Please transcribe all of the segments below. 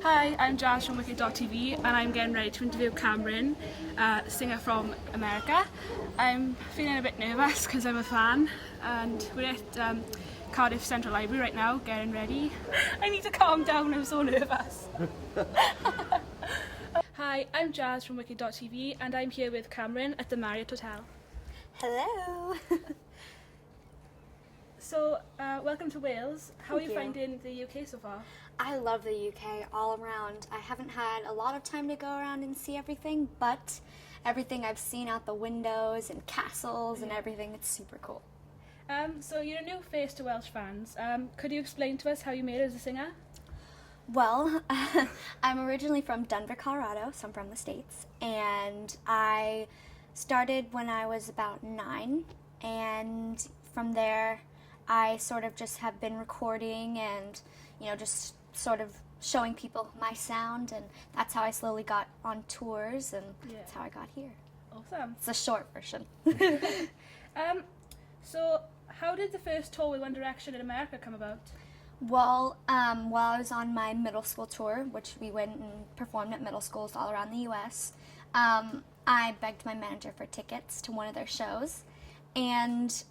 Hi, I'm Jazz from Wicked.tv and I'm getting ready to interview Camryn, a singer from America. I'm feeling a bit nervous because I'm a fan and we're at Cardiff Central Library right now getting ready. I need to calm down, I'm so nervous. Hi, I'm Jazz from Wicked.tv and I'm here with Camryn at the Marriott Hotel. Hello! So, welcome to Wales. How are you Thank you. finding the UK so far? I love the UK all around. I haven't had a lot of time to go around and see everything, but everything I've seen out the windows and castles and everything, it's super cool. So you're a new face to Welsh fans. Could you explain to us how you made it as a singer? Well, I'm originally from Denver, Colorado, so I'm from the States, and I started when I was about 9, and from there I sort of just have been recording and, you know, just sort of showing people my sound, and that's how I slowly got on tours, and that's how I got here. Awesome. It's a short version. So how did the first tour with One Direction in America come about? Well, while I was on my middle school tour, which we went and performed at middle schools all around the U.S., I begged my manager for tickets to one of their shows, and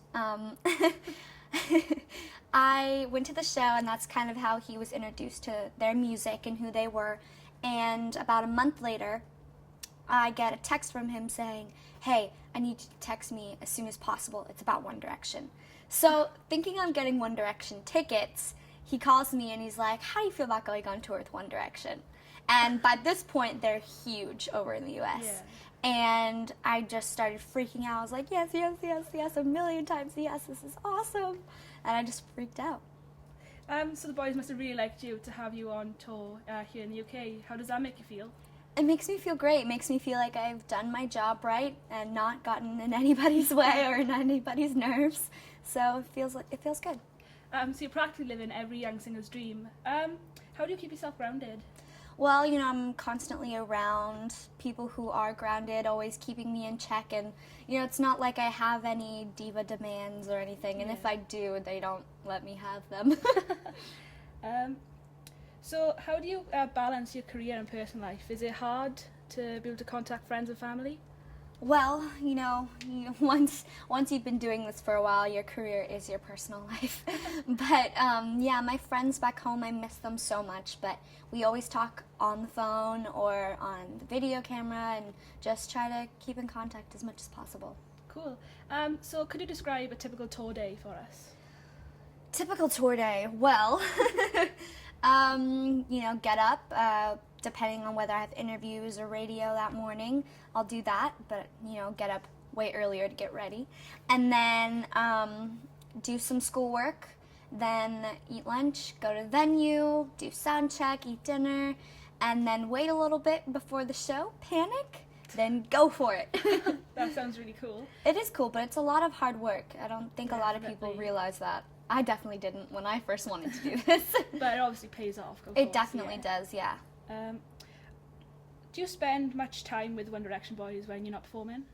I went to the show, and that's kind of how he was introduced to their music and who they were. And about a month later, I get a text from him saying, "Hey, I need you to text me as soon as possible. It's about One Direction." So, thinking I'm getting One Direction tickets, he calls me and he's like, "How do you feel about going on tour with One Direction?" And by this point, they're huge over in the US. Yeah. And I just started freaking out. I was like, yes, yes, yes, yes, a million times yes, this is awesome. And I just freaked out. So the boys must have really liked you to have you on tour here in the UK. How does that make you feel? It makes me feel great. It makes me feel like I've done my job right and not gotten in anybody's way or in anybody's nerves. So it feels good. So you're practically living every young singer's dream. How do you keep yourself grounded? Well, you know, I'm constantly around people who are grounded, always keeping me in check, and, you know, it's not like I have any diva demands or anything, and if I do, they don't let me have them. So how do you balance your career and personal life? Is it hard to be able to contact friends and family? Well, you know, once you've been doing this for a while, your career is your personal life. But yeah, my friends back home, I miss them so much. But we always talk on the phone or on the video camera and just try to keep in contact as much as possible. Cool. So could you describe a typical tour day for us? Typical tour day. Well, you know, get up. Depending on whether I have interviews or radio that morning, I'll do that, but, you know, get up way earlier to get ready. And then do some schoolwork, then eat lunch, go to the venue, do sound check, eat dinner, and then wait a little bit before the show, panic, then go for it. That sounds really cool. It is cool, but it's a lot of hard work. I don't think a lot of Definitely. people realize that. I definitely didn't when I first wanted to do this. But it obviously pays off. Of It course, definitely yeah. does, yeah. Do you spend much time with One Direction boys when you're not performing?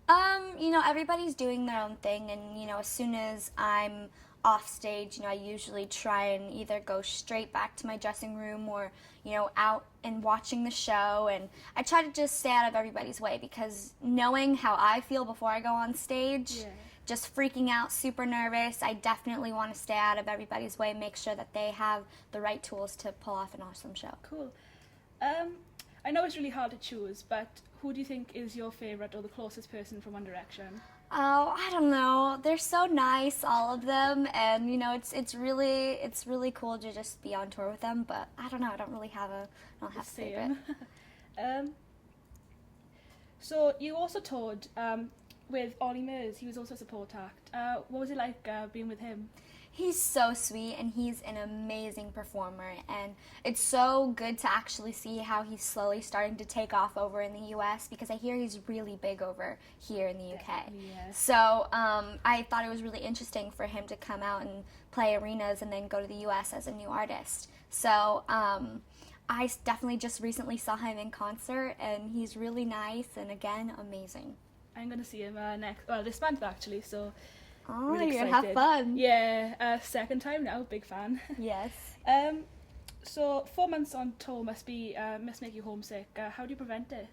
You know, everybody's doing their own thing, and, you know, as soon as I'm off stage, you know, I usually try and either go straight back to my dressing room or, you know, out and watching the show, and I try to just stay out of everybody's way, because knowing how I feel before I go on stage, just freaking out, super nervous, I definitely want to stay out of everybody's way, make sure that they have the right tools to pull off an awesome show. Cool. I know it's really hard to choose, but who do you think is your favourite or the closest person from One Direction? Oh, I don't know. They're so nice, all of them, and, you know, it's really cool to just be on tour with them. But I don't know. I don't have a favorite. So you also toured with Ollie Murs. He was also a support act. What was it like being with him? He's so sweet, and he's an amazing performer, and it's so good to actually see how he's slowly starting to take off over in the US, because I hear he's really big over here in the UK. Yes. So I thought it was really interesting for him to come out and play arenas and then go to the US as a new artist. So I definitely just recently saw him in concert, and he's really nice and, again, amazing. I'm going to see him this month actually, so Oh, really you're going to have fun. Yeah, second time now, big fan. Yes. So 4 months on tour must make you homesick. How do you prevent it?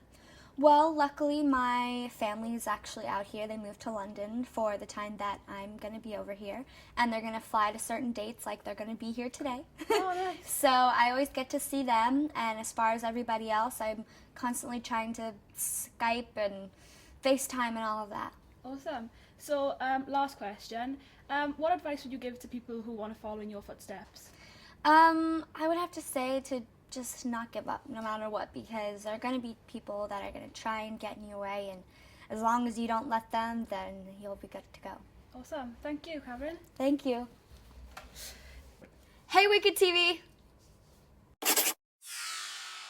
Well, luckily my family is actually out here. They moved to London for the time that I'm going to be over here, and they're going to fly to certain dates, like they're going to be here today. Oh, nice. So I always get to see them, and as far as everybody else, I'm constantly trying to Skype and FaceTime and all of that. Awesome. So last question. What advice would you give to people who want to follow in your footsteps? I would have to say to just not give up no matter what, because there are going to be people that are going to try and get in your way, and as long as you don't let them, then you'll be good to go. Awesome. Thank you, Camryn. Thank you. Hey Wicked TV!